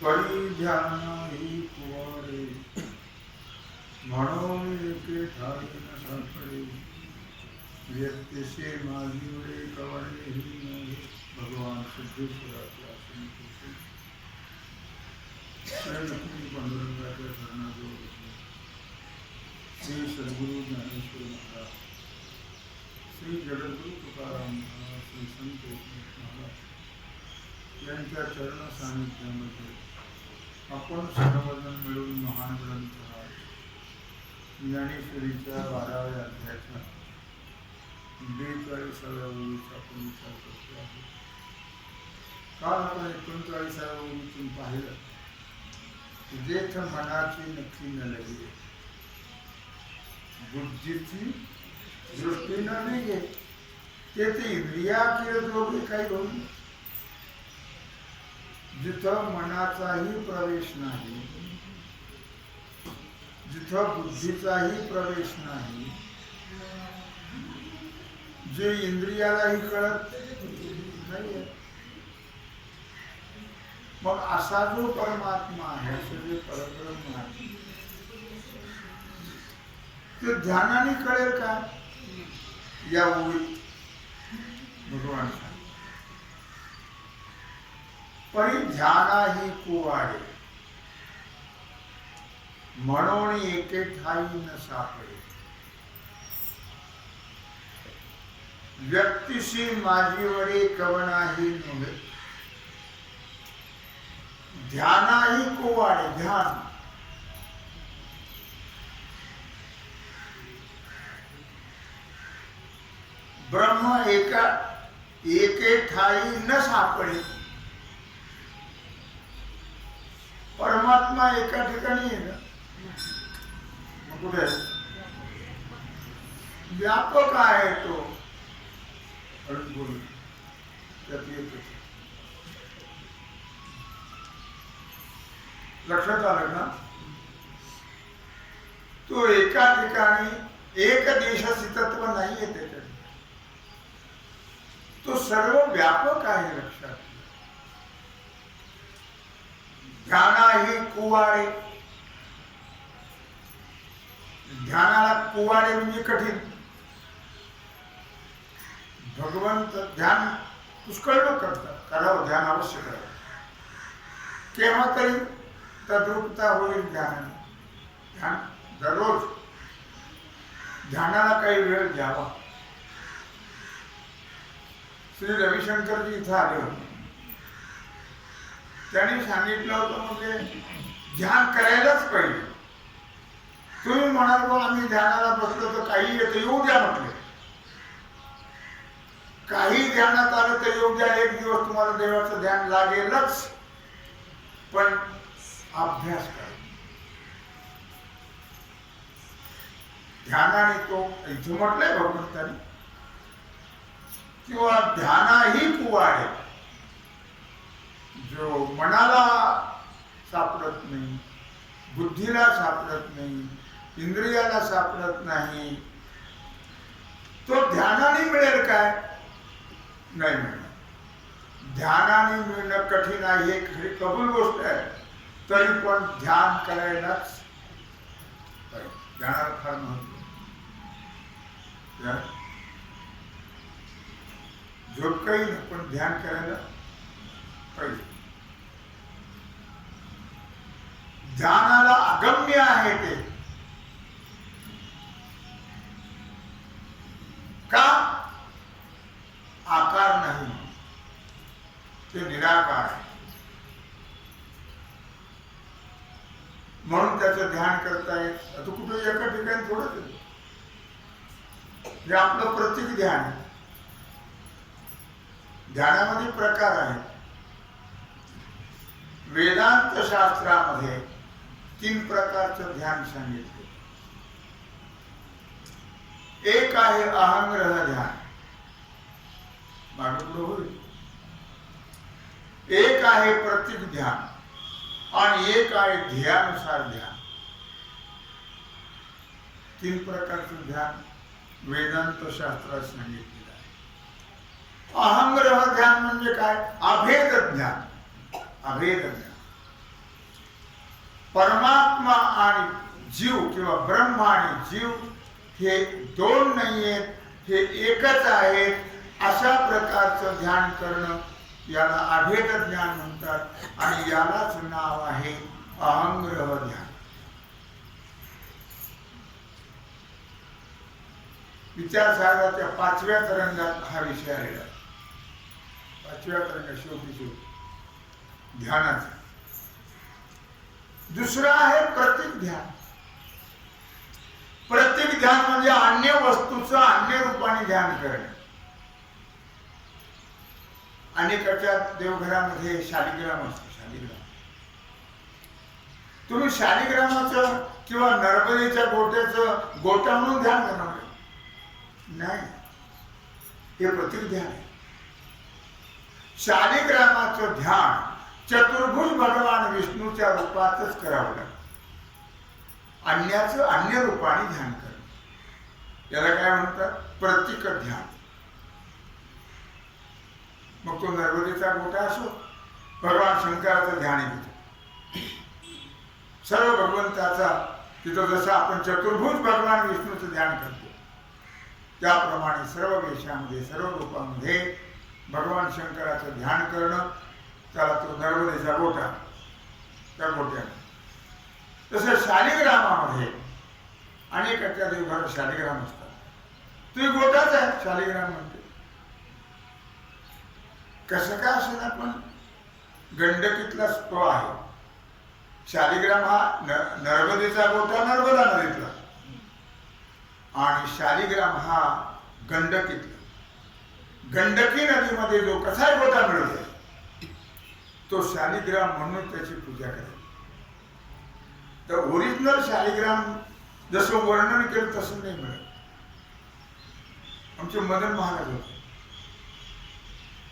परिध्यानाही कुवारे म्हणून एके ठाई न सापडे व्यक्तिशे माझीवडे कवणे ही नव्हे. भगवान सिद्धेश्वराच्या आश्रमपूर्ती श्री लक्ष्मी पांडुरंगाच्या चरणाजवळ श्री सद्गुरू ज्ञानेश्वर महाराज, श्री जगद्गुरू तुकाराम महाराज, श्री संत एकनाथ महाराज यांच्या चरण सानिध्यामध्ये आपण सर्वजण मिळून महान ग्रंथ ज्ञानेश्वरीच्या 12व्या अध्यायाचा 42व्या ओळीचा आपण विचार करतो आहे. काल आपण 39व्या ओळीतून पाहिलं की जेथ मनाची नक्की न लगे बुद्धीची दृष्टी न निघे तेथे इंद्रिया किंवा जोगी काही होईल. जिथं मनाचाही प्रवेश नाही, जिथं बुद्धीचाही प्रवेश नाही, जे इंद्रियालाही कळत नाही, मग असा जो परमात्मा आहे, असं जे परब्रह्म आहे, ते ध्यानाने कळेल का? या ओळीत भगवान परिध्यानाही कुवाडे म्हणून एके ठाई न सापडे. व्यक्तिशी माझीवडे कवणाही नव्हे. ध्यानाही कुवाडे. ध्यान ब्रह्म एके ठाई न सापडे. परमात्मा एका ठिकाणी आहे ना, कुठे व्यापक आहे तो. लक्षात आलं ना? तो एका ठिकाणी एक देशस्थितत्व नाहीये त्याच्यात. तो सर्व व्यापक आहे. लक्षात. ध्यानाही कुवाडे. ध्यानाला कुवाडे म्हणजे कठीण. भगवंत ध्यान पुष्कळ लोक करतात. करावं ध्यान अवश्य करावं. केव्हा तरी तद्रूपता होईल ध्यानाने. ध्यान दररोज ध्यानाला काही वेळ द्यावा. श्री रविशंकरजी इथं आले होते. त्यांनी सांगितलं होतं म्हणजे ध्यान करायलाच पाहिजे. तुम्ही म्हणाल बा आम्ही ध्यानाला बसलो तर काही येतं, येऊ द्या म्हटले. काही ध्यानात आलं तर येऊ द्या. एक दिवस तुम्हाला देवाचं ध्यान लागेलच. पण अभ्यास करा. ध्यानाने तो इथं म्हटलंय भगवंतानी किंवा ध्यानाही कुवाडे. जो मनाला सापडत नाही, बुद्धीला सापडत नाही, इंद्रियाला सापडत नाही, तो ध्यानाने मिळेल काय? नाही मिळणार. ध्यानाने मिळणं कठीण आहे, हे खरी कबूल गोष्ट आहे. तरी पण ध्यान करायलाच पाहिजे. ध्यानाला फार महत्व. झोप काही नाही, पण ध्यान करायला पाहिजे. ध्यानाला अगम्य आहे ते. का? आकार नाही, ते निराकार आहे. म्हणून त्याचं ध्यान करता येत. आता कुठे एका ठिकाणी थोडंच हे आपलं प्रतीक ध्यान आहे. ध्यानामध्ये प्रकार आहेत. वेदांत शास्त्रामध्ये 3 प्रकारचं ध्यान सांगितलं. एक आहे अहंग्रह ध्यान, मागं होईल. एक आहे प्रतीक ध्यान आणि एक आहे ध्येयानुसार ध्यान. 3 प्रकारचं ध्यान वेदांत शास्त्रात सांगितलेलं आहे. अहंग्रह ध्यान म्हणजे काय? अभेद ज्ञान. अभेद ज्ञान परमात्मा आणि जीव किंवा ब्रह्म आणि जीव हे दोन नाही आहेत, हे एकच आहेत अशा प्रकारचं ध्यान करणं याला अभेद ज्ञान म्हणतात आणि यालाच नाव आहे अहंग्रह ध्यान. विचारसागराच्या 5व्या तरंगात हा विषय आलेला. 5व्या तरंग शेवटी ध्यानाचा. दुसरा आहे प्रतीक ध्यान. प्रतीक ध्यान म्हणजे अन्य वस्तूचं अन्य रूपाने ध्यान करणे. अनेकाच्या देवघरामध्ये शालिग्राम असतो. शालिग्राम तुम्ही शालिग्रामाचं किंवा नर्मदेच्या गोट्याचं गोटा म्हणून ध्यान करणार नाही, हे प्रतीक ध्यान आहे. शालिग्रामाचं ध्यान चतुर्भुज भगवान विष्णूच्या रूपातच करावं लागतं. अन्याचं अन्य रूपाने ध्यान करणं याला काय म्हणतात? प्रतीक ध्यान. मग तो नर्मदेचा गोटा असो, भगवान शंकराचं ध्यान घेतो, सर्व भगवंताचा तिथं जसं आपण चतुर्भुज भगवान विष्णूचं ध्यान करतो त्याप्रमाणे सर्व वेशामध्ये सर्व रूपामध्ये भगवान शंकराचं ध्यान करणं, त्याला तो नर्मदेचा गोटा, त्या गोट्याने. तसं शालिग्रामामध्ये अनेकाच्या देवघरात शालिग्राम असतात. तो गोटाच आहे शालिग्राम म्हणते. कसं काय असेल, पण गंडकीतला तो आहे. शालिग्राम हा नर्मदेचा गोटा नर्मदा नदीतला आणि शालिग्राम हा गंडकीतला. गंडकी नदीमध्ये जो कसा गोटा मिळतो तो शालिग्राम म्हणून त्याची पूजा करायची. तर ओरिजिनल शालिग्राम जसं वर्णन केलं तसं नाही मिळत. आमचे मदन महाराज होते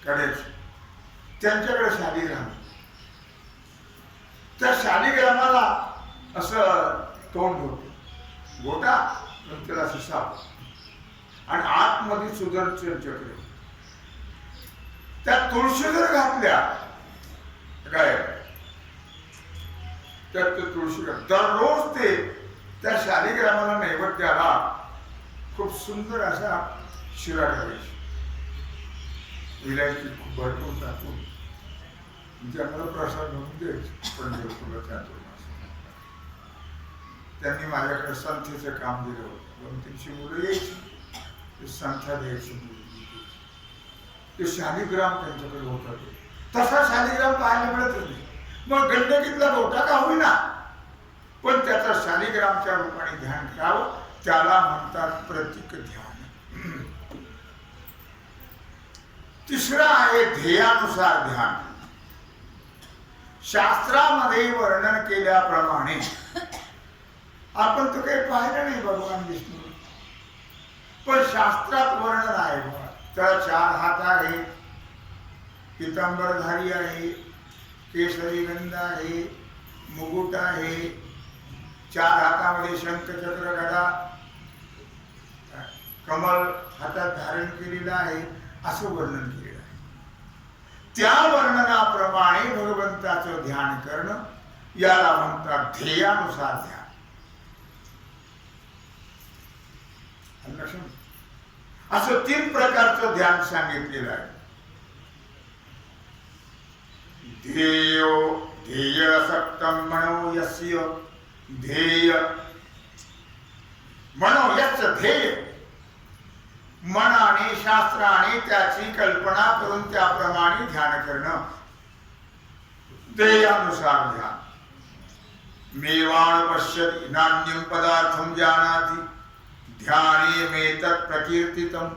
कडेच, त्यांच्याकडे शालिग्राम. त्या शालिग्रामाला असं तोंड होतं, गोटा त्याला असं साप आणि आतमध्ये सुदर्शन चक्र. त्या तुळशी जर घातल्या काय त्यात तुळशी दररोज ते त्या शालिग्रामाला नैवेद्याला खूप सुंदर असा शिरा करायची. विलायची खूप भरपूर टाकून म्हणजे आम्हाला प्रसाद म्हणून द्यायचे. पंढरपूरला त्यांनी माझ्याकडे संथेचं काम दिलं होतं. 200-300 मुलं यायची, ते संथा द्यायची, ते शालिग्राम त्यांच्याकडे होता. तसा शालिग्राम पाहायला मिळतच नाही. मग गंडकीतला गोटा का होईना पण त्याचा शालिग्रामच्या रूपाने ध्यान करावं, त्याला म्हणतात प्रतीक ध्यान. तिसरा आहे ध्येयानुसार ध्यान. शास्त्रामध्ये वर्णन केल्याप्रमाणे आपण तर काही पाहिलं नाही भगवान विष्णू, पण शास्त्रात वर्णन आहे. त्याला 4 हात आहेत, पितांबरधारी आहे, केसरी गंध आहे, मुकुट आहे, 4 हातामध्ये शंखचक्र गदा कमल हातात धारण केलेला आहे, असं वर्णन केलेलं आहे. त्या वर्णनाप्रमाणे भगवंताचं ध्यान करणं याला म्हणतात ध्येयानुसार ध्यान. असं 3 प्रकारचं ध्यान सांगितलेलं आहे. ध्येय सक्तम मनो यस्य ध्येय. मनो यस्य ध्येय, मनाने शास्त्राने त्याची कल्पना करून त्याप्रमाणे ध्यान करणं ध्येयानुसार ध्यान. मेवाण पश्यति नान्यं पदार्थं जानाति ध्याने मेतत् प्रकीर्तितम.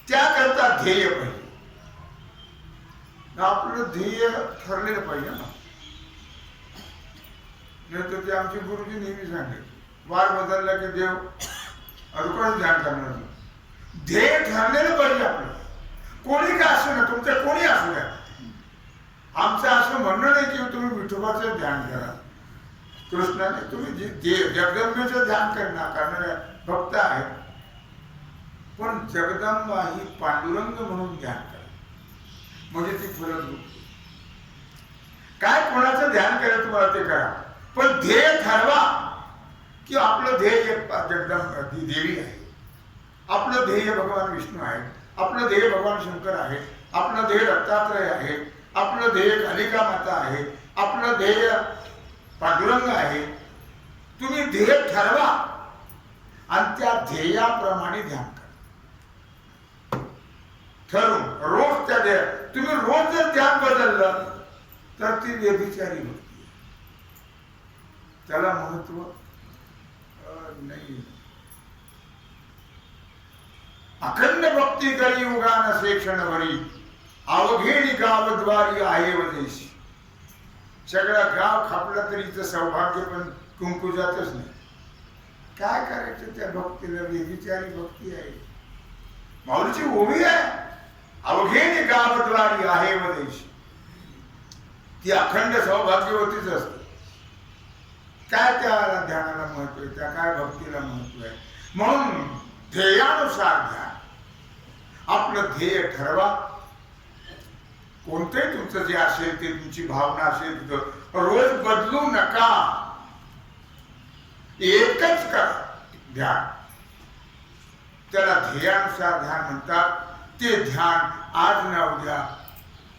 त्याकरता ध्येय पाहिजे. आपलं ध्येय ठरलेलं पाहिजे ना. नाही तर ते आमचे गुरुजी नेहमी सांगते, वार बदलला की देव अडकून ध्यान करणार. ध्येय ठरलेलं पाहिजे आपलं. कोणी का असू ना, तुमचं कोणी असू द्या. आमचं असं म्हणणं नाही की तुम्ही विठोबाचं ध्यान करा, कृष्णाने तुम्ही जगदंबेचं ध्यान करणारे भक्त आहेत, पण जगदंबा ही पांडुरंग म्हणून ध्यान करा, म्हणजे ती फरक. काय कोणाचं ध्यान केलं तुम्हाला ते करा, पण ध्येय ठरवा की आपलं ध्येय जगदंब देवी आहे, आपलं ध्येय भगवान विष्णू आहे, आपलं ध्येय भगवान शंकर आहे, आपलं ध्येय दत्तात्रय आहे, आपलं ध्येय कालिका माता आहे, आपलं ध्येय पांडुरंग आहे. तुम्ही ध्येय ठरवा आणि त्या ध्येयाप्रमाणे ध्यान करा. ठरवून रोज त्या ध्येय, तुम्ही रोज जर ध्यान बदललं तर ती व्यभिचारी भक्ती, त्याला महत्व नाही. अखंड भक्ती करी युगा नसे क्षणभरी, अवघेणी गावद्वारी आहे वदेशी. सगळा गाव खापला तरी इथं सौभाग्य पण कुंकुजातच नाही. काय करायचं त्या भक्तीला? व्यभिचारी भक्ती आहे. माऊलीची ओवी आहे, अवघेणी गावद्वारी आहे वदेशी. ती अखंड सौभाग्यवतीच असते. काय त्या ध्यानाला महत्व आहे, त्या काय भक्तीला महत्व आहे. म्हणून ध्येयानुसार ध्यान, आपलं ध्येय ठरवा. कोणतंही तुमचं जे असेल ते, तुमची भावना असेल रोज बदलू नका, एकच करा ध्यान. त्याला ध्येयानुसार ध्यान म्हणतात. ते ध्यान आज ना उद्या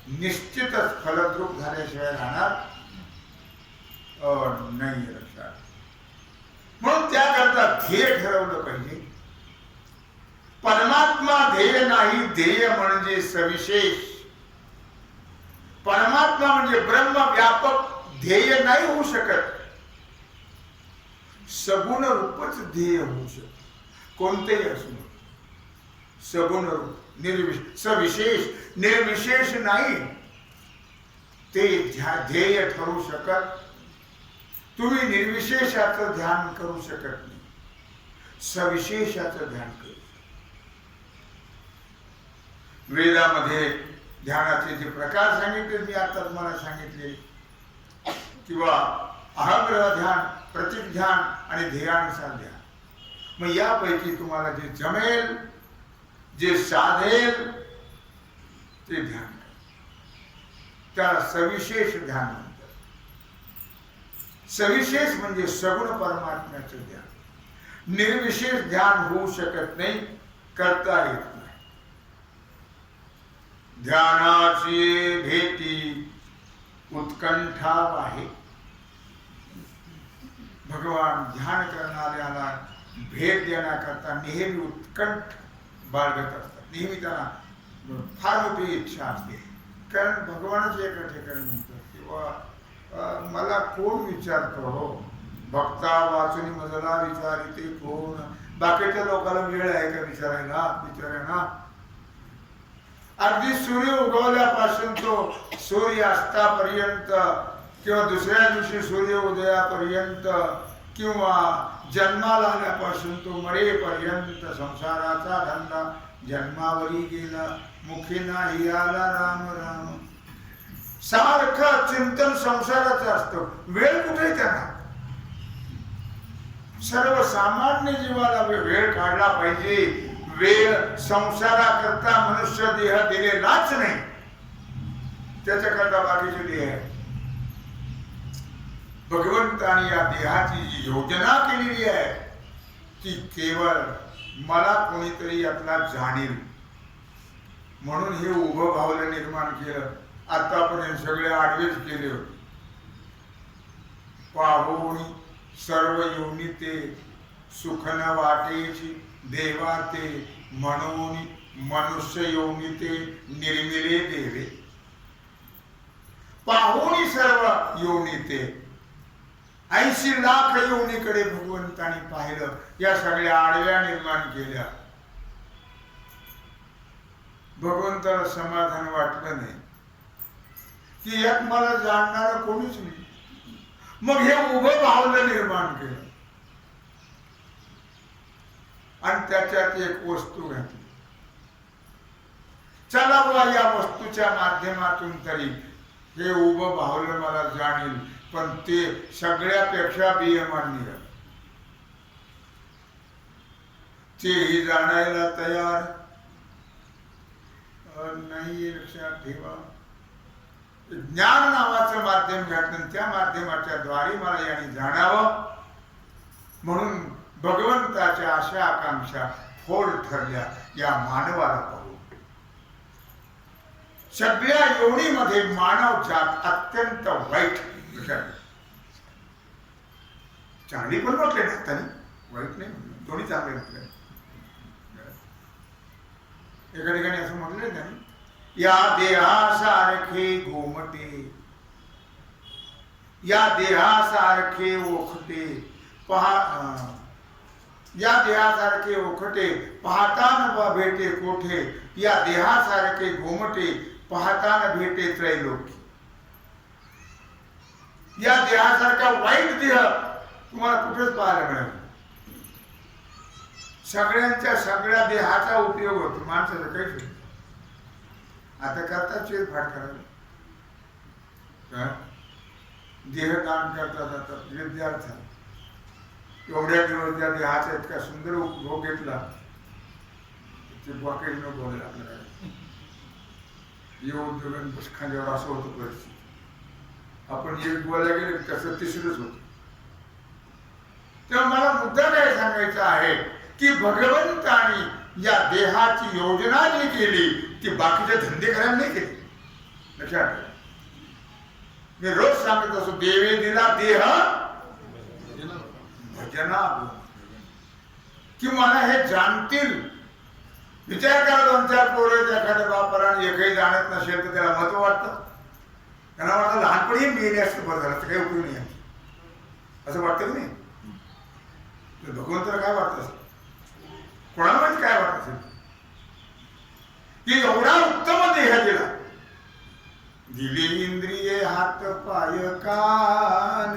निश्चितच फलद्रूप झाल्याशिवाय राहणार नाही लक्षात. म्हणून त्याकरता ध्येय ठरवलं पाहिजे. परमात्मा ध्येय नाही, ध्येय म्हणजे सविशेष. परमात्मा म्हणजे ब्रह्म व्यापक, ध्येय नाही होऊ शकत. सगुण रूपच ध्येय होऊ शकत, कोणतेही असू. सगुण रूप, सविशेष, निर्विशेष नाही ते ध्येय ठरू शकत. तुम्ही निर्विशेषाचं ध्यान करू शकत नाही, सविशेषाचं ध्यान करू. वेदामध्ये ध्यानाचे जे प्रकार सांगितले मी आता तुम्हाला सांगितले, किंवा अहंग्रह ध्यान, प्रतीक ध्यान आणि ध्येयानुसार ध्यान. मग यापैकी तुम्हाला जे जमेल, जे साधेल ते ध्यान करा. त्याला सविशेष ध्यान म्हणतात. सविशेष म्हणजे सगुण परमात्म्याचं ध्यान. निर्विशेष ध्यान होऊ शकत नाही, करता येत नाही. ध्यानाची भेटी उत्कंठा आहे. भगवान ध्यान करणाऱ्याला भेट देण्याकरता नेहमी उत्कंठ बाळगत असतात. नेहमी त्यांना फार मोठी इच्छा असते. कारण भगवानच एका ठिकाणी म्हणतात किंवा मला कोण विचारतो हो, भक्ता वाचून मजला विचारिते कोण. बाकीच्या लोकांना वेळ आहे का विचारायला? अगदी सूर्य उगवल्यापासून तो सूर्य अस्तापर्यंत, किंवा दुसऱ्या दिवशी सूर्य उदयापर्यंत, किंवा जन्माला आल्यापासून तो मरेपर्यंत संसाराचा धंदा जन्मावरी गेला, मुखी नाही आला राम राम. सारखं चिंतन संसाराचं असतं. वेळ कुठे त्यांना? सर्वसामान्य जीवाला वेळ काढला पाहिजे. वेळ संसाराकरता मनुष्य देह दिलेलाच नाही, त्याच्याकरता बाकीचे देह आहे. भगवंताने या देहाची जी योजना केलेली आहे ती केवळ मला कोणीतरी यातला जाणील म्हणून हे उभं भावलं निर्माण केलं. आतापर्यंत सगळे आडवेच केले होते. पाहोनी सर्व योनी ते सुख न वाटेची, देवा ते म्हणून मनुष्य योनी ते निर्मिले देवे. पाहुणी सर्व योनी ते 80 लाख योनीकडे भगवंताने पाहिलं. या सगळ्या आडव्या निर्माण केल्या. भगवंताला समाधान वाटलं नाही की यात मला जाणणारं कोणीच नाही. मग हे उभं भावलं निर्माण केलं आणि त्याच्यात एक वस्तू घातली. चला बुवा या वस्तूच्या माध्यमातून तरी हे उभं भावलं मला जाणील. पण ते सगळ्यापेक्षा बेईमान निघालं. तेही जाणायला तयार नाही. लक्षात ठेवा, ज्ञान नावाचं माध्यम घातलं, त्या माध्यमाच्या द्वारे मला याने जाणावं म्हणून भगवंताच्या आशा आकांक्षा फोल ठरल्या या मानवाला पाहून. सगळ्या योनीमध्ये मानव जात अत्यंत वाईट विचारली. चांगली पण म्हटले ना त्यांनी, वाईट नाही म्हटलं, दोन्ही चांगले म्हटले. एका ठिकाणी असं म्हटलंय त्यांनी, या देहासारखे घोमटे, या देहासारखे ओखटे पहा, या देहासारखे ओखटे पाहता न भेटे कोठे, या देहासारखे घोमटे पाहता न भेटे त्रैलोकी. या देहासारखा वाईट देह तुम्हाला कुठेच पाहायला मिळेल. सगळ्यांच्या सगळ्या देहाचा उपयोग होतो, माणसाचं काहीच नाही. आता करतात फाट करायला, देहदान करता जातात विद्यार्थ. एवढ्या दिवस त्या देहाचा इतका सुंदर उपभोग घेतला, ते बाकीनं बोलायला आपल्याला येऊन जेवण खांद्यावर असं होतं परिस्थिती. आपण एक बोलायला गेले तसं तिसरंच होतं. तेव्हा मला मुद्दा काय सांगायचा आहे की भगवंतानी या देहाची योजना जी केली ती बाकीचे धंदे करायला नाही केले. लक्षात ठेवा, मी रोज सांगत असो, देवे दिला देह भजना, की मला हे जाणतील. विचार करा, 2-4 पोरं एखाद्या बापाला एकही जाणत नसेल तर त्याला महत्व वाटतं. त्यांना वाटतं लहानपणी मेले असतं बरं झालं, काही उपयोग नाही असं वाटतं की नाही. भगवंताला काय वाटत असेल, कोणाला माहिती काय वाटत असेल की एवढा उत्तम देह दिला. दिली इंद्रिये हात पाय कान,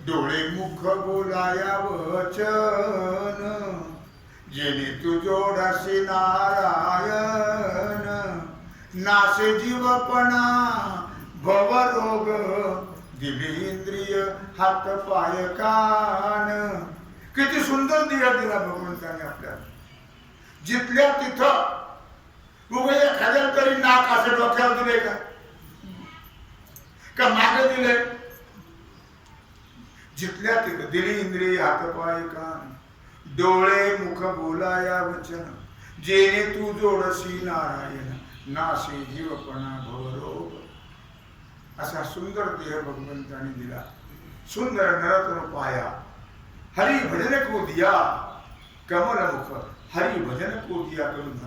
डोळे मुख बोलाया वचन, जेणे तू जोडासे नारायण, नासे जीवपणा भवरोग. दिली इंद्रिय हात पाय कान, किती सुंदर देह दिला भगवंताने आपल्याला. जिथल्या तिथं उभे एखाद्या तरी नाक असं डोक्यावर दिले का मागे दिले. जिथल्या तिथं दिली इंद्रिय हात पाय कान, डोळे मुख बोलाया वचन, जेणे तू जोडसी नारायण, नासे जीवपणा भवरोग. असा सुंदर देह भगवंताने दिला. सुंदर नरतन पाया, हरि भजन को दिया कमल मुख, हरि भजन को दिया करुण.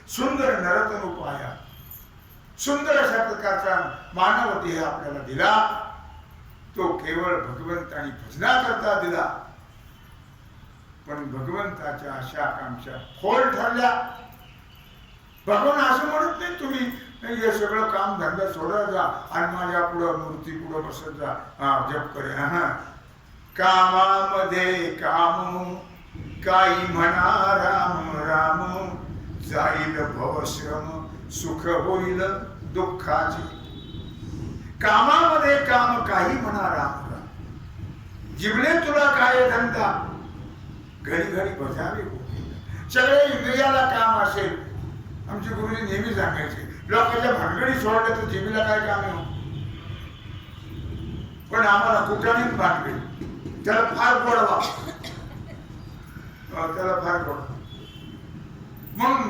सुंदर नरतन पाया, सुंदर अशा प्रकारचा मानव देह आपल्याला दिला. तो केवळ भगवंतानी भजना करता दिला, पण भगवंताच्या आशा आकांक्षा फोल ठरल्या. भगवान असं म्हणत नाही तुम्ही हे सगळं काम धंदा सोडत जा आणि माझ्या पुढं मूर्ती पुढं बसत जा, जप करे. कामामध्ये काम, काही म्हणा राम राम, जाईल भवश्रम, सुख होईल दुःखाची. कामामध्ये काम, काही म्हणा राम राम, जिवले तुला काय धंदा, घडी घडी बजावे. सगळे इंद्रियाला काम असेल. आमचे गुरुजी नेहमी सांगायचे, लोकांच्या भानगडी सोडल्या तर जीवीला काय काम आहे. पण आम्हाला कुठाने भानगडी, त्याला फार गोडवा, त्याला फार गोड. म्हणून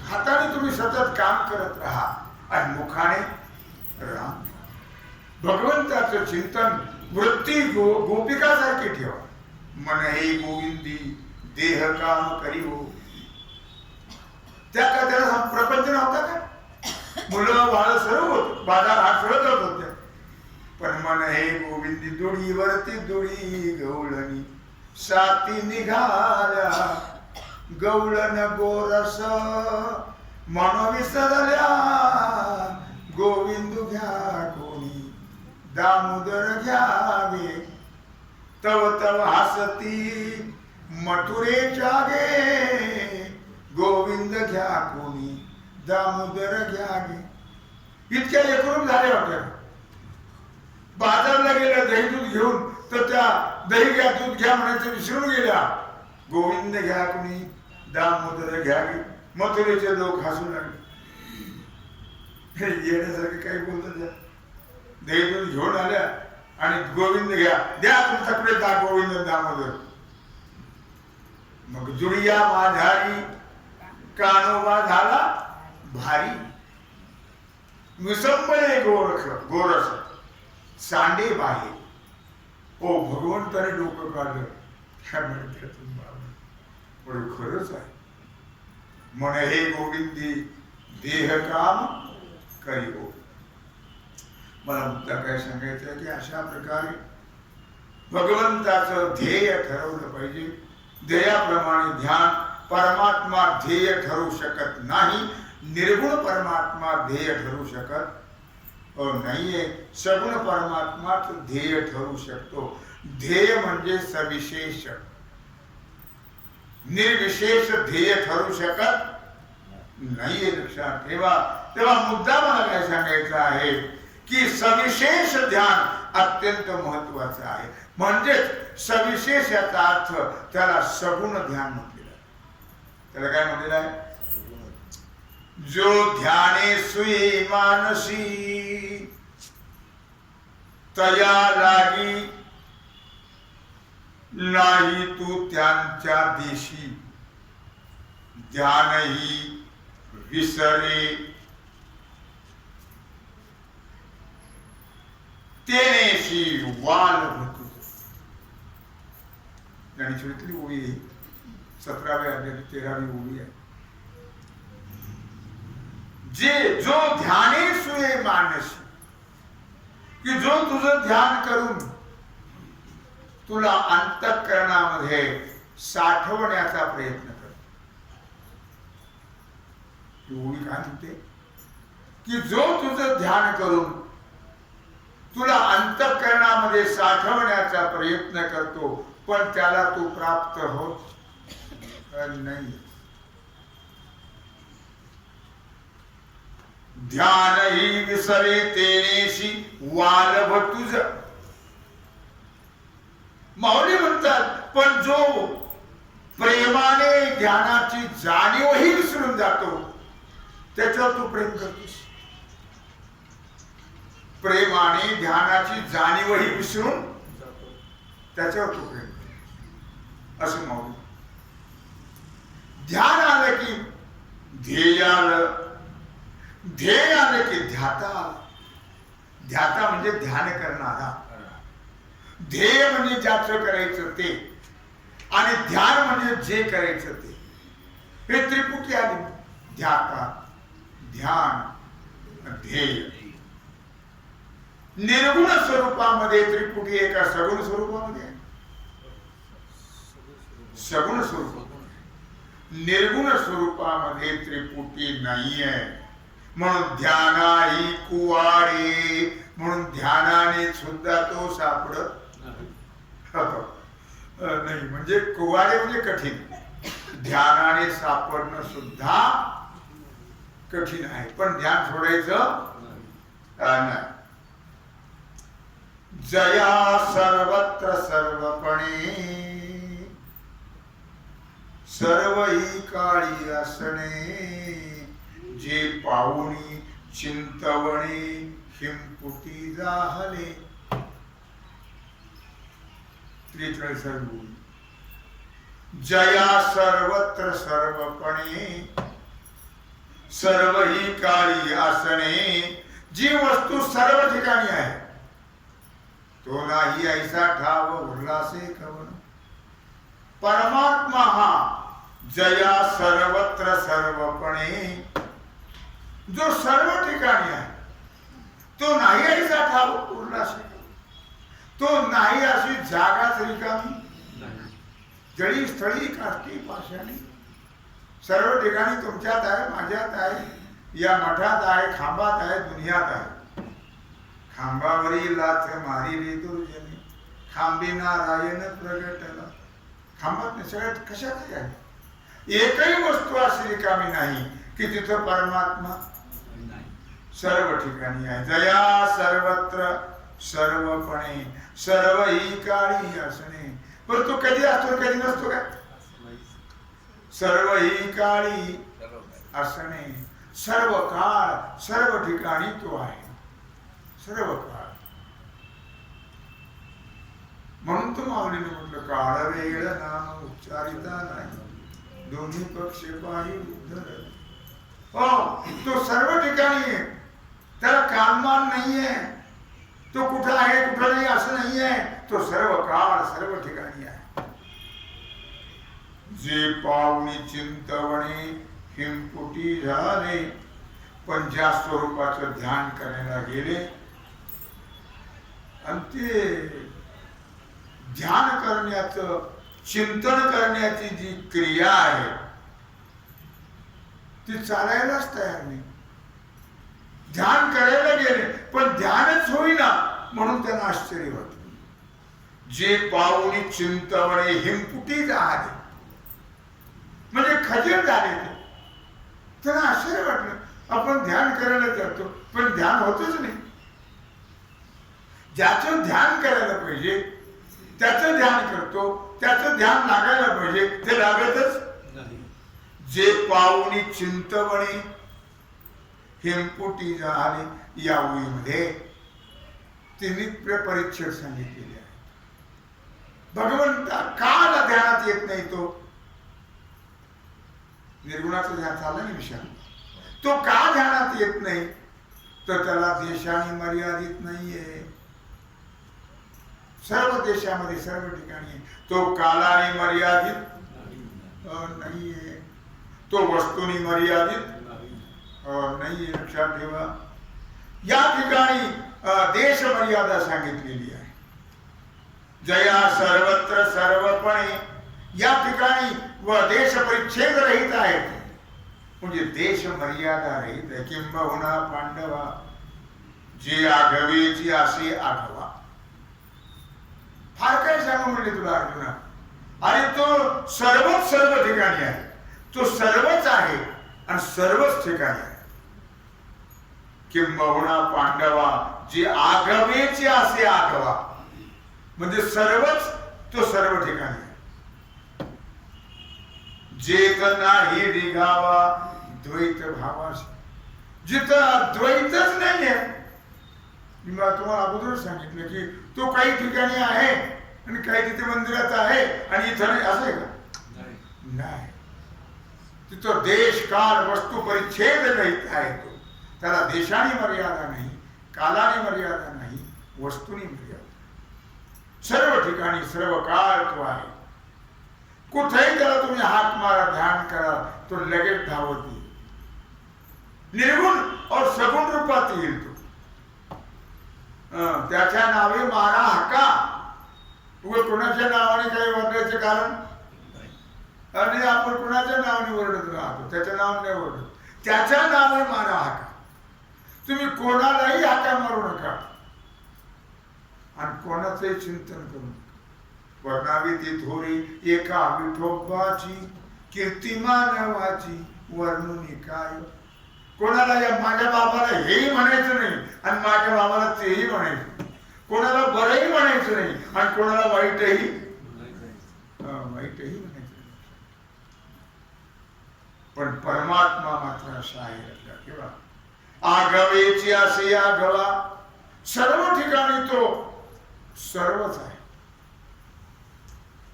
हाताने तुम्ही सतत काम करत राहा आणि मुखाने राम. भगवंताचं चिंतन वृत्ती गोपिकासारखी ठेवा. मन हे गोविंदी देह काम करीवो. त्या का त्याला प्रपंच नव्हता का, मुलं बाळ सर्व होत, बाजार हात सरळ करत होते. पण मन हे गोविंदी दुडीवरती दुडी गवळणी, साती निघाल्या गवळण गोरस, मन विसरल्या गोविंद घ्या कोणी, दामोदर घ्यावे. तव तव हसती मथुरेच्या गे, गोविंद घ्या कोणी, दामोदर घ्या गे. इतक्या एकरूप झाले होत्या. बाजारला गेल्या दही दूध घेऊन तर त्या दही घ्या दूध घ्या म्हणायचं विसरून गेल्या. गोविंद घ्या कोणी, दामोदर घ्या गे. मथुरेचे लोक हसू लागले. येण्यासारखं काही बोलत द्या. देवीतून घेऊन आल्या आणि गोविंद घ्या, द्या तुमच्याकडे दा गोविंद दामोदर. मग जुळिया माझारी कानोबा झाला भारी. विसंबले गोरस सांडे बाहे. ओ भगवंताने डोकं काढलं त्या म्हणत्यातून पण खरंच आहे. म्हणे हे गोविंदी देह काम करीओ. मला मुद्दा काय सांगायचं आहे की अशा प्रकारे भगवंताचं ध्येय ठरवलं पाहिजे. ध्येयाप्रमाणे ध्यान. परमात्मा ध्येय ठरू शकत नाही, निर्गुण परमात्मा ध्येय ठरू शकत नाहीये. सगुण परमात्माच ध्येय ठरू शकतो. ध्येय म्हणजे सविशेष, निर्विशेष ध्येय ठरू शकत नाहीये. लक्षात ठेवा. तेव्हा मुद्दा मला काय सांगायचा आहे की सविशेष ध्यान अत्यंत महत्वाचं आहे. म्हणजेच सविशेष याचा अर्थ त्याला सगुण ध्यान म्हटलेलं आहे. त्याला काय म्हटलेलं आहे? जो ध्याने सुई मानसी तया लागी नाही तू त्यांच्या देशी. ध्यानही विसरे तेनेशी वाल भटू. ज्ञानेश्वरीतली ओळी 17व्या अध्यायाची 13वी ओळी आहे. जे जो ध्याने सुये मानसी, की जो तुझं ध्यान करून तुला अंतःकरणामध्ये साठवण्याचा प्रयत्न कर. ओळी काय म्हणते की जो तुझं ध्यान करून तुला अंतःकरणामध्ये साठवण्याचा प्रयत्न करतो पण त्याला तू प्राप्त होत नाही. ध्यान ही विसरे तेनेशी वालभ तुझ. माऊली म्हणतात पण जो प्रेमाने ध्यानाची जाणीवही विसरून जातो त्याच्यावर तू प्रेम करतोस. प्रेमाने ध्यानाची जाणीवही विसरून त्याच्यावर तू प्रेम कर असं माऊली. ध्यान आलं की ध्येय आलं, ध्येय आलं की ध्याता आलं. ध्याता म्हणजे ध्यान करणारा. ध्येय म्हणजे ज्याचं करायचं ते आणि ध्यान म्हणजे जे करायचं ते. हे त्रिपुटी आली. ध्याता, ध्यान, ध्येय. निर्गुण स्वरूपामध्ये त्रिपुटी एका सगुण स्वरूपामध्ये, सगुण स्वरूप. निर्गुण स्वरूपामध्ये त्रिपुटी नाहीये. म्हणून ध्यानाही कुवाडे. म्हणून ध्यानाने सुद्धा तो सापडत नाही. म्हणजे कुवाडे म्हणजे कठीण. ध्यानाने सापडणं सुद्धा कठीण आहे पण ध्यान सोडायचं नाही. जया सर्वत्र सर्वपणे सर्वही काळी असणे. जे पाहुणी चिंतवणे हिमपुटी जाहले. जया सर्वत्र सर्वपणे सर्वही काळी असणे. जी वस्तू सर्व ठिकाणी आहे तो नाही ऐसा ठाव उल्हासे कवन. परमात्मा हा जया सर्वत्र सर्वपणे जो सर्व ठिकाणी आहे तो नाही ऐसा ठाव उल्हासे. तो नाही अशी जागाच रिकामी. जळी स्थळी काष्टी पाषाणी. सर्व ठिकाणी तुमच्यात आहे, माझ्यात आहे, या मठात आहे, खांबात आहे, दुनियात आहे. खांबावरी लाथ मारी रे दुर्जनी खांबी नारायण प्रगटला. खांबात सगळ्यात कशात आहे. एकही वस्तू अशी रिकामी नाही की तिथं परमात्मा सर्व ठिकाणी आहे. जया सर्वत्र सर्वपणे सर्वही काळी असणे. पण तो कधी असतो कधी नसतो काय. सर्वही काळी असणे. सर्व काळ सर्व ठिकाणी तो आहे, सर्व काळ. म्हणून तो माऊलीने म्हटलं काळ वेळ नाम उच्चारिता नाही, दोन्ही पक्ष पाही बुद्ध. हो, तो सर्व ठिकाणी आहे, त्याला कालमान नाहीये, तो कुठं आहे कुठं नाही असं नाहीये, तो सर्व काळ सर्व ठिकाणी आहे. जे पावनी चिंतवणे हिमपुटी झाले, पण ज्या स्वरूपाचं ध्यान करायला गेले आणि ते ध्यान करण्याचं चिंतन करण्याची जी क्रिया आहे ती चालायलाच तयार नाही. ध्यान करायला गेले पण ध्यानच होईना, म्हणून त्यांना आश्चर्य होत. जे पाऊनी चिंतवणे हिमपुटी झाले म्हणजे खजीर झाले, ते त्यांना आश्चर्य वाटलं. आपण ध्यान करायला जातो पण ध्यान होतच नाही. ज्याचं ध्यान करायला पाहिजे त्याचं ध्यान करतो, त्याचं ध्यान लागायला पाहिजे ते लागतच नाही. जे पाऊनी चिंतवणे हिमपुटी झाले, या ओळीमध्ये तिन्ही परिच्छेद सांगितलेले आहे. भगवंता का ध्यानात येत नाही? तो निर्गुणाचं ध्यान चाललं नाही विषय. तो का ध्यानात येत नाही? तर त्याला देशाने मर्यादित नाहीये, सर्व देशामध्ये सर्व ठिकाणी. तो कालाने मर्यादित नाहीये, तो वस्तूनी मर्यादित नाहीये. लक्षात ठेवा, या ठिकाणी देश मर्यादा सांगितलेली आहे. जया सर्वत्र सर्वपणे, या ठिकाणी व देश परिच्छेद रहित आहेत, म्हणजे देश मर्यादा रहित आहे. किंबहुना पांडवा जे आघवेची असे आघवा. फार काय सांगू म्हणजे तुला अर्जुना, आणि तो सर्वच सर्व ठिकाणी आहे, तो सर्वच आहे आणि सर्वच ठिकाणी आहे. किंबहुना पांडवा जे आघवेचे असे आघवा, म्हणजे सर्वच तो सर्व ठिकाणी आहे. जेथ नाही निघावा द्वैत भावाशी, जिथं द्वैतच नाहीये. मी तुम्हाला अगोदर सांगितलं की तो काही ठिकाणी आहे आणि काही तिथे मंदिरात आहे आणि इथं नाही, असं आहे का? नाही. तिथं देश काल वस्तू परिच्छेद रहित आहे. तो त्याला देशाने मर्यादा नाही, कालाने मर्यादा नाही, वस्तूनी मर्यादा. सर्व ठिकाणी सर्व काळ तो आहे. कुठेही त्याला तुम्ही हात मारा, ध्यान करा, तो लगेच धावत येईल. निर्गुण और सगुण रूपात येईल तो. त्याच्या नावे मारा हाका. कोणाच्या नावाने काही ओरडायचे कारण? आणि आपण कोणाच्या नावाने ओरडत राहतो, त्याच्या नावाने नाही ओरडत. त्याच्या नावे मारा हाका. तुम्ही कोणालाही हाका मारू नका आणि कोणाचंही चिंतन करू नका. वर्णावी ती थोरी एका विठोबाची कीर्तिमानवाची वर्णुनी काय. कोणाला या माझ्या बाबाला हेही म्हणायचं नाही आणि माझ्या बाबाला तेही म्हणायचं. कोणाला बरंही म्हणायचं नाही आणि कोणाला वाईटही म्हणायचं नाही. पण परमात्मा मात्र असा आहे किंवा आघवेची असे आघवा. सर्व ठिकाणी तो सर्वच आहे.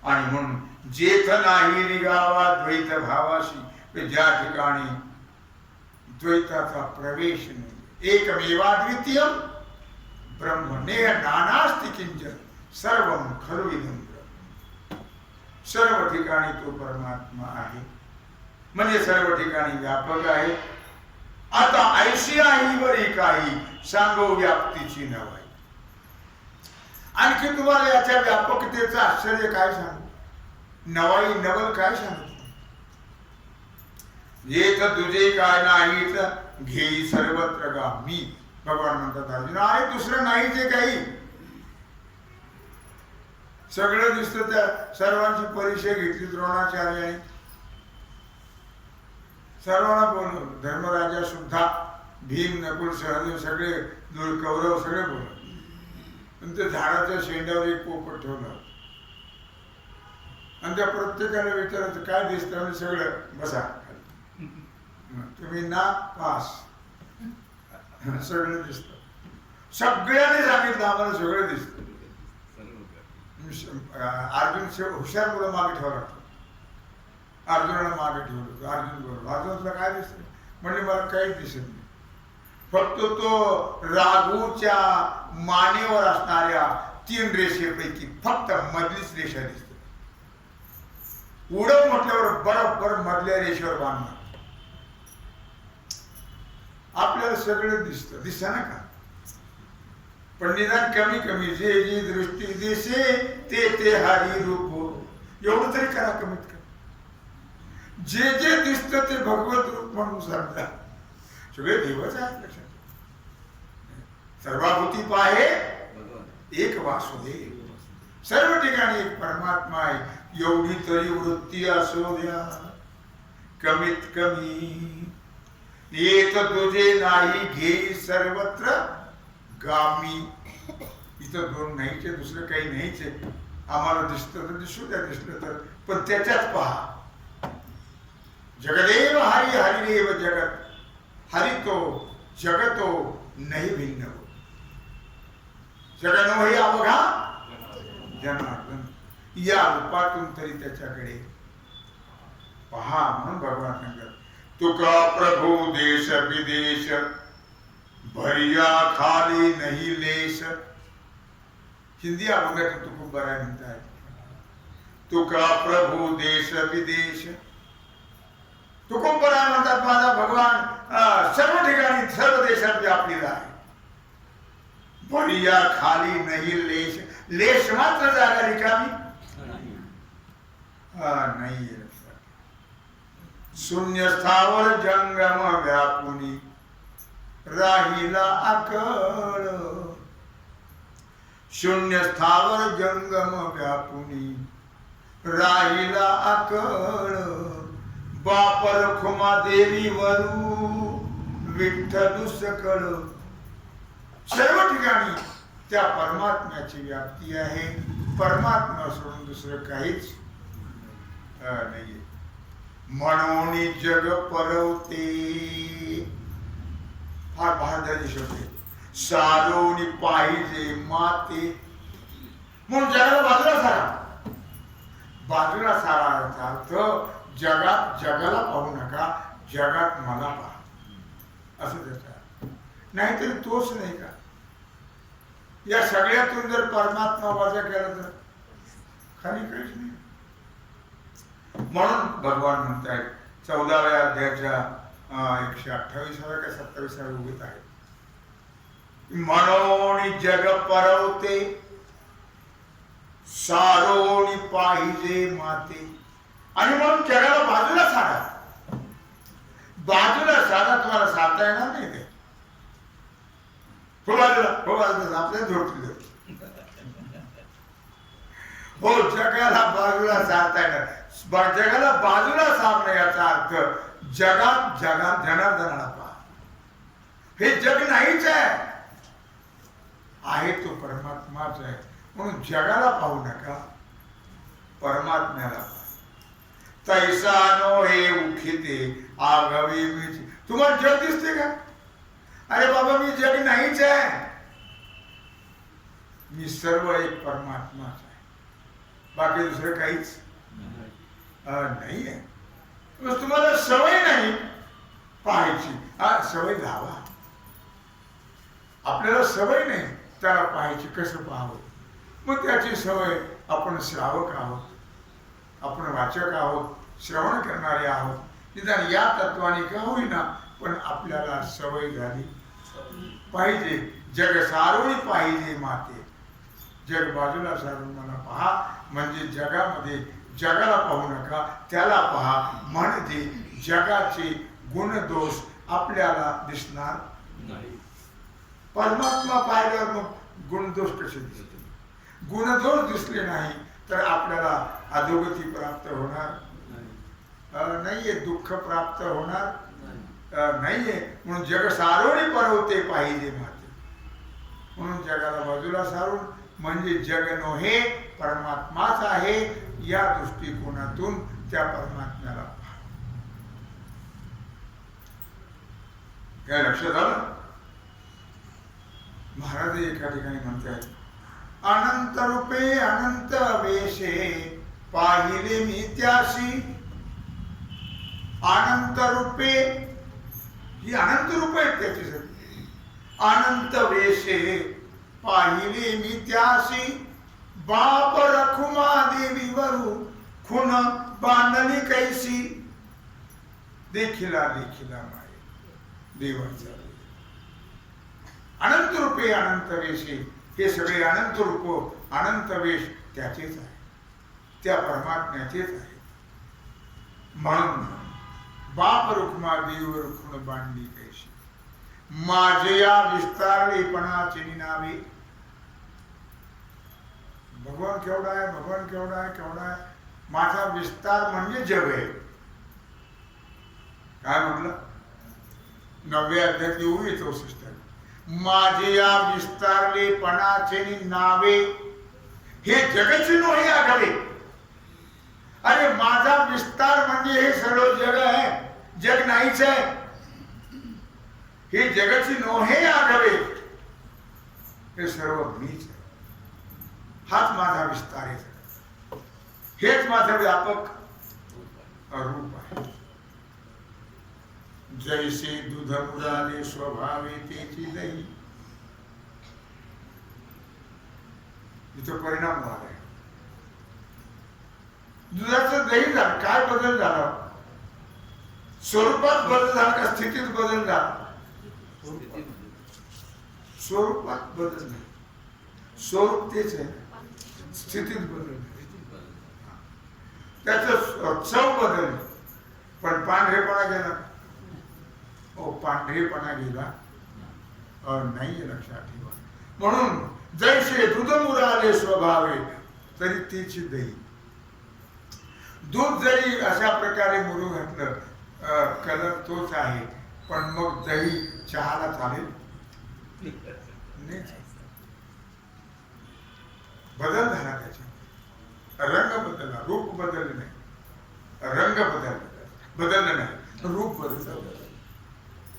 आणि म्हणून जेथ नाही निघावा द्वैत भावाशी, ज्या ठिकाणी द्वैताचा प्रवेश नाही. एकमेवाद्वितीय ब्रह्मणे नानास्ति किंचन सर्वं खलुइदं ब्रह्म. सर्व ठिकाणी तो परमात्मा आहे, म्हणजे सर्व ठिकाणी व्यापक आहे. आता ऐशी आहे वरी काही सांगो व्याप्तीची नवाई. आणखी तुम्हाला याच्या व्यापकतेचं आश्चर्य काय सांगू, नवाई नवल काय सांगू. येथ तुझे काय नाही घेई सर्वत्र गा मी. भगवान म्हणतात अर्जुन आहे दुसरं नाही जे काही. सगळं दिसतं. त्या सर्वांची परीक्षा घेतली द्रोणाचार्याने, सर्वांना बोलवलं. धर्मराजा सुद्धा, भीम नकुल सहदेव सगळे, कौरव सगळे बोलवले. पण ते झाडाच्या शेंड्यावर एक पोपट ठेवलं आणि त्या प्रत्येकाला विचारायचं काय दिसतं, आणि सगळं बसा. तुम्ही ना पास सगळं दिसतं. सगळ्यांनी सांगितलं आम्हाला सगळं दिसतं. अर्जुन हुशार मुलं मागे ठेवा लागतो. अर्जुनाला मागे ठेवलं. अर्जुन बरोबर. अर्जुनला काय दिसत म्हणजे मला काहीच दिसत नाही. फक्त तो राघूच्या मानेवर असणाऱ्या 3 रेषेपैकी फक्त मधलीच रेषा दिसते. उडव म्हटल्यावर बरोबर मधल्या रेषेवर बांधणार. आपल्याला सगळं दिसतं. दिसतं ना का? पण निदान कमी कमी जे जी दृष्टी दिसे ते ते हरी रूप एवढं तरी करा कमीत कमी. जे जे दिसतं ते भगवत रूप म्हणून समजा. सगळे देवच आहेत लक्षात. सर्वाभूती पाहे एक वासुदेव. सर्व ठिकाणी एक परमात्मा आहे. एवढी तरी वृत्ती असू द्या कमीत कमी. येत तुझे नाही घेई सर्वत्र गामी. इथं 2 नाहीचे, दुसरं काही नाहीचे. आम्हाला दिसतं तर दिसू द्या, दिसलं तर, पण त्याच्याच पहा. जगदेव हरी हरिदेव जगत. हरि तो जगतो नाही भिन्न हो. जगनो हे अवघा जनार्दन. या रूपातून तरी त्याच्याकडे पहा. म्हणून भगवान सांगतात तुका प्रभू देश विदेश भरिया खाली नाही लेश. हिंदी अभंगात तुकोबा म्हणतात तुका प्रभू देश विदेश. तुकोबा म्हणतात माझा भगवान सर्व ठिकाणी सर्व देशात व्यापलेला आहे. भरिया खाली नाही लेश. लेश मात्र जागा रिकामी नाही. शून्य स्थावर जंगम व्यापुनी राहिला आकळ. शून्य स्थावर जंगम व्यापुनी राहिला आकळ. बापर खुमा देवी वरू विठ्ठल सकळ. सर्व ठिकाणी त्या परमात्म्याची व्याप्ती आहे. परमात्मा सोडून दुसरं काहीच नाहीये. म्हणून जग परवते. फार बहादरी शब्द आहे. सारोनी पाहिजे माते. म्हणून जगाला बाजूला सारा. बाजूला सारा अर्थ जगात जगाला पाहू नका, जगात मला पहा असं त्याचा. नाहीतरी तोच नाही का? या सगळ्यातून जर परमात्मा वजा केला तर खाली काहीच नाही. म्हणून भगवान म्हणतायत 14व्या अध्यायाच्या 128व्या का 27व्या उभीत आहे. म्हणून जग परवते सारोनी पाहिजे माते. आणि म्हणून जगाला बाजूला सारा. बाजूला सारा तुम्हाला साधता येणार नाही. ते बाजूला आपल्या जोडतील हो. जगाला बाजूला साधता येणार. जगाला बाजूला साधणं याचा अर्थ जगात जनार्दनाला पहा. हे जग नाहीच आहे तो परमात्माच आहे. म्हणून जगाला पाहू नका, परमात्म्याला पहा. तैसा नो हे उखिते आगवी मीच. तुम्हाला जग दिसते का? अरे बाबा मी जग नाहीच आहे. मी सर्व एक परमात्माच आहे. बाकी दुसरं काहीच नाही आहे. तुम्हाला सवय नाही पाहायची. सवय लावा. आपल्याला सवय नाही त्याला पाहायची. कसं पाहावं? मग त्याची सवय. आपण श्रावक आहोत, आपण वाचक आहोत, श्रवण करणारे आहोत. निदान या तत्वाने का होईना पण आपल्याला सवय झाली पाहिजे. जग सारोळी पाहिजे माते. जग बाजूला सारून मला पहा. म्हणजे जगामध्ये जगाला पाहू नका, त्याला पहा. म्हणजे जगाचे गुणदोष आपल्याला दिसणार नाही. परमात्मा पाहिल्यावर मग गुणदोष कसे दिसतील? गुणदोष दिसले नाही तर आपल्याला अधोगती प्राप्त होणार नाहीये, दुःख प्राप्त होणार नाहीये. म्हणून जग सारोळी परवते पाहिजे माते. म्हणून जगाला बाजूला सारून म्हणजे जग नव्हे परमात्माच आहे. या दृष्टिकोनातून त्या परमात्म्याला काय लक्षात आलं? महाराज एका ठिकाणी म्हणतात, अनंत रूपे अनंत वेशे पाहिले मी त्याशी. अनंत रूपे ही अनंत रूप आहेत त्याची. अनंत वेशे पाहिले मी त्याशी. बाप रखुमा देवी वरू खुन बांधली कैसी. देखिला देखिला माये देवाचा. अनंत रूपे अनंत वेशे, हे सगळे अनंत रूप अनंत वेश त्याचेच आहे, त्या परमात्म्याचेच आहे. म्हणून बाप रुक्मा देवर खुण बांधली कैशी. माझे या विस्तारलेपणाचे नावे. भगवान केवढा आहे, भगवान केवढा आहे, केवढा आहे. माझा विस्तार म्हणजे जग आहे. काय म्हटलं? 9व्या अध्यायात 64. माझे या विस्तारलेपणाचे नावे, हे जगच नोहे आघावे. अरे माझा विस्तार म्हणजे हे सर्व जग आहे, जग नाहीच आहे. हे जगची नोहे आघावे, हे सर्व मीच आहे. हाच माझा विस्तार आहे, हेच माझं व्यापक रूप आहे. जैसे दूध मुराले स्वभावे तेची दही. इथं परिणाम झालाय. दुधाचं दही झालं, काय बदल झाला? स्वरूपात बदल झाला का स्थितीत बदल झाला? स्वरूपात बदल नाही, स्वरूप तेच आहे, स्थितीत बदल. त्याचं चव बदल, पण पांढरेपणा गेला. पांढरेपणा गेला नाही, लक्षात ठेवा. म्हणून जैसे दूध मुराले स्वभावे, तरी तीची दही. दूध जरी अशा प्रकारे मुरू घातलं, कलर तोच आहे, पण मग दही चहाला चालेल नाही. बदल झाला, त्याच्या रंग बदलला, रूप बदललं नाही. रंग बदललं नाही, रूप बदललं.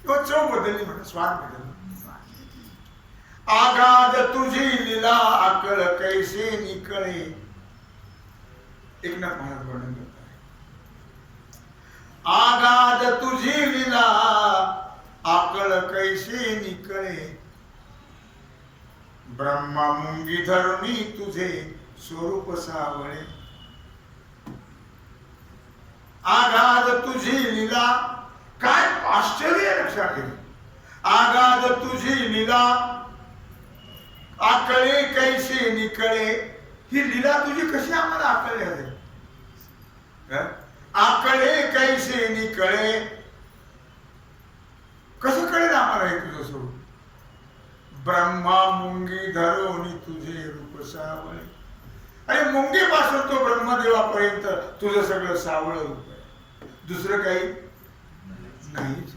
चव बदलली, म्हणा स्वाद बदलला. आगाध तुझी लीला आकळ कैसे निकळे. एकनाथ महाराज वर्णन करत आहे. आगाध तुझी लीला आकळ कैसे निकळे. ब्रह्मा मुंगी धरुणी तुझे स्वरूप सावळे. आगाध तुझी लीला, काय आश्चर्य लक्षात ठेव. आगाध तुझी लीला आकळे कैसे निकळे. ही लीला तुझी कशी आम्हाला आकळली आहे? आकळे कैसे निकळे. कसं कळेल आम्हाला हे तुझं स्वरूप? ब्रह्मा मुंगी धरोनी तुझे रूप सावळे. अरे मुंगीपासून तो ब्रह्मदेवापर्यंत तुझं सगळं सावळ रूप आहे, दुसरं काही नाहीच.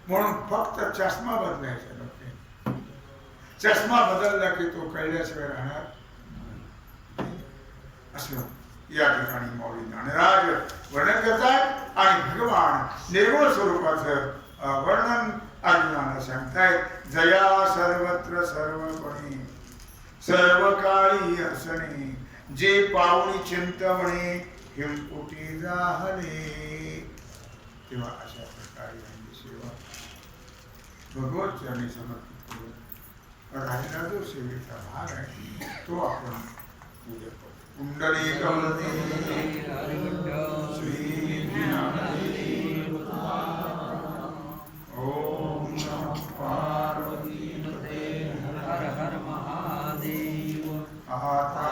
म्हणून फक्त चष्मा बदलायचा. चष्मा बदलला की तो कळल्याशिवाय राहणार असं या ठिकाणी मौली ज्ञानराज वर्णन करतात. आणि भगवान निर्गुण स्वरूपाचं वर्णन अर्जुनाला सांगतायत. जया सर्वत्र सर्वपणे सर्व काळी असणे. जे पाऊणी चिंतवणे हिमपुटी जाहले. तेव्हा अशा प्रकारे सेवा भगवत चरणी समर्पित करून राहिला जो सेवेचा भाग आहे तो आपण पूजा करतो. कुंडली कमलते श्री ओम पार्वती हर हर महादेव. आता